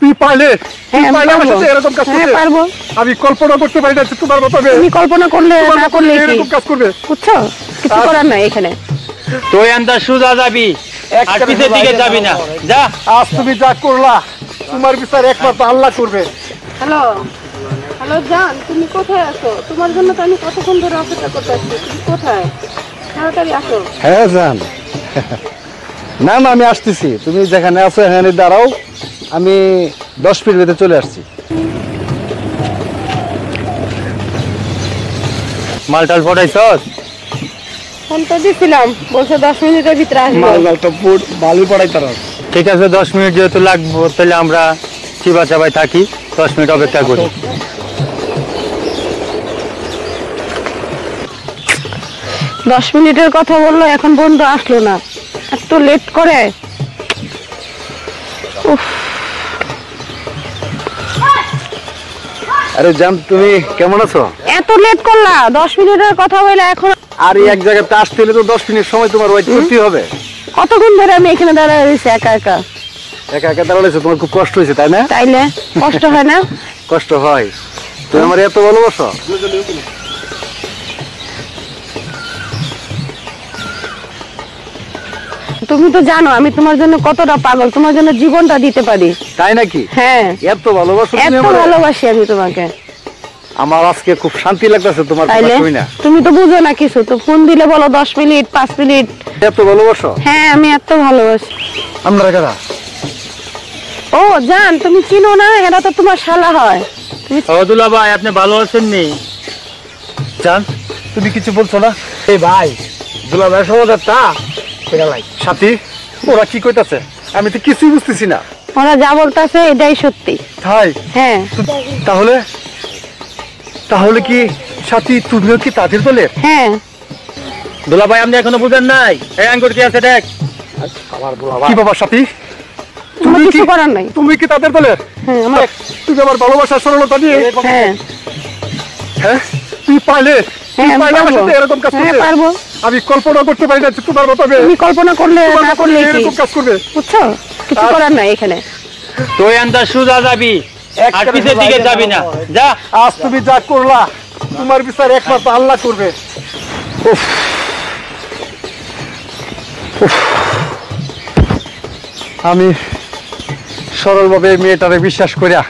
তুই পারলে আমার সাথে এরকম কাজ করতে? পারবো। আমি কল্পনা করতে পারি না যে তোমার মতো মেয়ে তুমি কল্পনা করলে না করলে এরকম কাজ করবে। বুঝছো? কিছু করার নাই এখানে। তুই আন্দাজ সুজা যাবি, আর পিছের দিকে যাবি না। যা। আজ তুমি যা করলা তোমার বিচার একমাত্র আল্লাহ করবে। হ্যালো হ্যালো জান, তুমি কোথায় আছো? তোমার জন্য তো আমি কতক্ষণ ধরে অপেক্ষা করতে আসছি। তুমি কোথায়? তাড়াতাড়ি আসো। হ্যাঁ জান, না না আমি আসতেছি। তুমি যেখানে আছো এখানে দাঁড়াও, আমি 10 মিনিটের ভিতরে চলে আসছি। মালটাল পড়াইছস? ফোন তো দিছিলাম, বলছে 10 মিনিটের ভিতরে আসবো। মালটা ভালোই পড়াইতার। ঠিক আছে, 10 মিনিট যেহেতু লাগবো, তাহলে আমরা চিবা চাবাই থাকি, 10 মিনিট অপেক্ষা করি। 10 মিনিটের কথা বললো, এখন বন্ধু আসলো না, এত লেট করে। উফ, আরে জান তুমি কেমন আছো? এত লেট করলা, 10 মিনিটের কথা বলে এখন। আর এই এক জায়গাতে আসতে হলে তো 10 মিনিট সময় তোমার ওয়েট করতে হবে। কতক্ষণ ধরে আমি এখানে দাঁড়ায় রয়েছি একা একা। একা একা দাঁড়ালেছো, তোমার খুব কষ্ট হয়েছে তাই না? তাইলে কষ্ট হয় না? কষ্ট হয়। তুমি আমার এত ভালোবাসো? তুমি তো জানো আমি তোমার জন্য কতটা পাগল, তোমার জন্য জীবনটা দিতে পারি। তাই নাকি? হ্যাঁ, এত ভালোবাসো তুমি এত আমারে? ভালোবাসি আমি তোমাকে। আমার আজকে খুব শান্তি লাগতেছে তোমার কথা তাইলে শুই না। তুমি তো বুঝো না কিছু, তো ফোন দিলে বলো 10 মিনিট 5 মিনিট। এত ভালোবাসো? হ্যাঁ, আমি এত ভালোবাসি। আমরা কারা? ও জান, তুমি চিনো না, এরা তো তোমার শালা হয়। তুমি দুলা ভাই, আপনি ভালো আছেন নি? জান তুমি কিছু বলছো না? এই ভাই, দুলাভাই সমাধানটা লাই সাথী, ওরা কি কইতাছে? আমি তো কিছুই বুঝতেছি না। ওরা যা বলতেছে এটাই সত্যি। তাই? হ্যাঁ। তাহলে তাহলে কি সাথী তুমিও কি তাদের দলের? হ্যাঁ। দুলা ভাই, আপনি এখনো বুঝেন নাই? এই আঙ্গুর কি আছে দেখ। আমার দুলাভাই। কি বাবা সাথী, তোমার কিছু করার নাই। তুমি কি তাদের দলের? হ্যাঁ, আমার তুমি আমার ভালোবাসার সরলতা দিয়ে হ্যাঁ হ্যাঁ তুমি পারলে হ্যাঁ, আমি আমার পারবো। সাথে এরকম কাজ হ্যাঁ, করতে? পারবো। আমি কল্পনা করতে পারি না যে তোমার মতো মেয়ে তুমি কল্পনা করলে না করলে কি, এরকম কাজ করবে। বুঝছো? কিছু করার নাই এখানে। তুই আন্দাজ সুজা যাবি, আর পিছের দিকে যাবি না। যা। আজ তুমি যা করলা তোমার বিচার একমাত্র আল্লাহ করবে। উফ উফ। আমি সরলভাবে মেয়েটারে বিশ্বাস করিয়া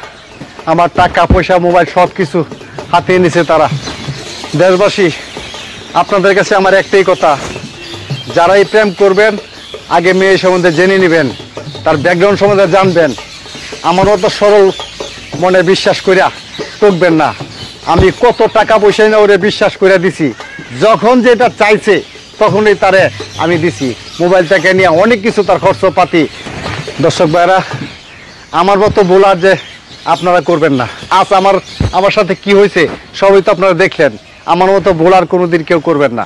আমার টাকা পয়সা মোবাইল সব কিছু হাতে নিছে তারা। দেশবাসী, আপনাদের কাছে আমার একটাই কথা, যারাই প্রেম করবেন আগে মেয়ে সম্বন্ধে জেনে নেবেন, তার ব্যাকগ্রাউন্ড সম্বন্ধে জানবেন। আমার মতো সরল মনে বিশ্বাস করিয়া ঠকবেন না। আমি কত টাকা পয়সা না ওরে বিশ্বাস করে দিছি, যখন যেটা চাইছে তখনই তারে আমি দিছি। মোবাইলটাকে নিয়ে অনেক কিছু তার খরচপাতি। দর্শক ভাইরা, আমার মতো ভুল আর যে আপনারা করবেন না। আজ আমার সাথে কি হয়েছে সবই তো আপনারা দেখলেন। আমার মতো ভুল আর কোনোদিন কেউ করবেন না।